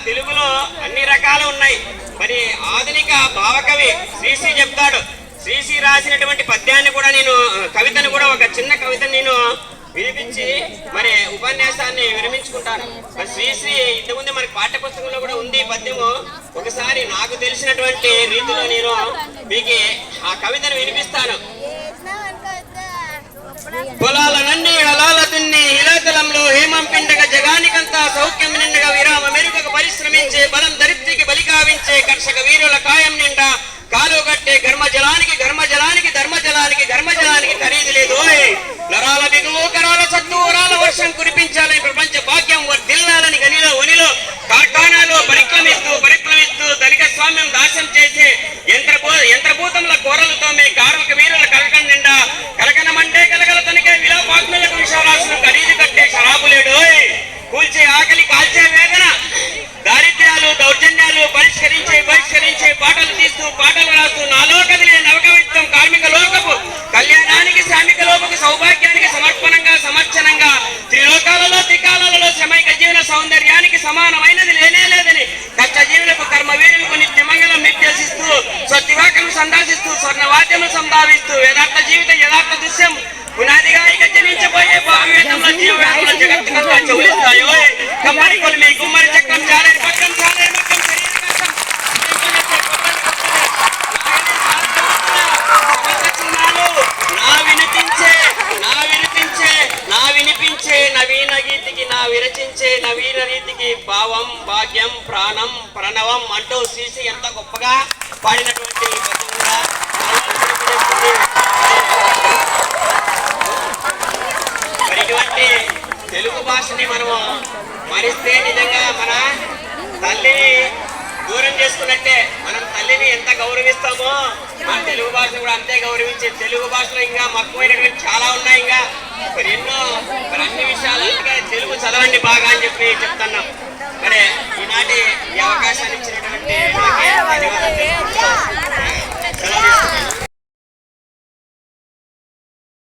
తెలుగులో అన్ని రకాలు ఉన్నాయి. మరి ఆధునిక భావకవి శ్రీశ్రీ చెప్తాడు. శ్రీశ్రీ రాసినటువంటి పద్యాన్ని కూడా నేను కవితను కూడా ఒక చిన్న కవితను నేను వినిపించి మరి ఉపన్యాసాన్ని విరమించుకుంటాను. మరి శ్రీశ్రీ ఇంతకుముందే మనకి పాఠ్యపుస్తకంలో కూడా ఉంది పద్యము. ఒకసారి నాకు తెలిసినటువంటి రీతిలో నేను మీకు ఆ కవితను వినిపిస్తాను. పొలాల నన్ని అలాల దున్ని హిలాతలంలో హేమం పిండగ జగానికంతా సౌఖ్యం నిండగా విరామ మెరుగకు పరిశ్రమించే బలం దరిద్రికి బలి కావించే కర్షక వీరుల కాయం నిండా కాలు కట్టే ఘర్మజలానికి ధర్మజలానికి ధర్మజలానికి ఖరీదు లేదు. నరాల బిగువు కరాల సత్తు వరాల వర్షం కురిపించాలని ప్రపంచ భాగ్యం వర్ధిల్లాలని గనిలో ఒనిలో కార్ఖానాలో పరిక్రమిస్తూ ధనిక స్వామ్యం దాసం చేసే యంత్రభూతముల కోరలతో మీ కార్మిక వీరుల కలకం నిండా కలకనమంటే కలగల తనికే విలాపాగ్నులకు విషారాశులు ఖరీదు కట్టే షరాబులేడు. కూల్చే ఆకలి కాల్చే వేదన దారిద్ర్యాలు దౌర్జన్యాలు బహిష్కరించే పాటలు తీస్తూ పాటలు రాస్తూ నాలో కదిలే నవకవిత్వం కార్మిక లోకపు కళ్యాణానికి శ్రామిక లోకపు సౌభాగ్యానికి సమర్చనంగా త్రిలోకాలలో త్రికాలలో శ్రమైక జీవన సౌందర్యానికి సమానమైనది లేనే లేదని కష్టజీవులకు కర్మవీరులకు నిత్యమంగళం నిర్దేశిస్తూ స్వతివాకను సందర్శిస్తూ స్వర్ణవాద్యము సంభావిస్తూ యథార్థ జీవిత యథార్థ దృశ్యం పునాదిగా ఇక జనించబోయే భావేతంలో జీవవ్యాధుల జగత్తుకంతా చౌలిస్తాయో. కమ్మరి కొలిమి గుమ్మరి చక్రం చాలేని పక్కం చాలేని పక్కం నవీన గీతికి నా విరచించే నవీన రీతికి భావం భాగ్యం ప్రాణం ప్రణవం అంటూ శ్రీశ్రీ ఎంత గొప్పగా పాడినటువంటి మరి ఇటువంటి తెలుగు భాషని మనము మరిస్తే నిజంగా మన తల్లిని దూరం చేసుకున్నట్టే. మనం తల్లిని ఎంత గౌరవిస్తామో మన తెలుగు భాష కూడా అంతే గౌరవించే. తెలుగు భాషలో ఇంకా మక్కువైనటువంటి చాలా ఉన్నాయి. ఇంకా మరి ఎన్నో మరి అన్ని విషయాలు అందుకే తెలుగు చదవండి బాగా అని చెప్పి చెప్తున్నాం. మరి ఈనాటి ఈ అవకాశాన్ని ఇచ్చినటువంటి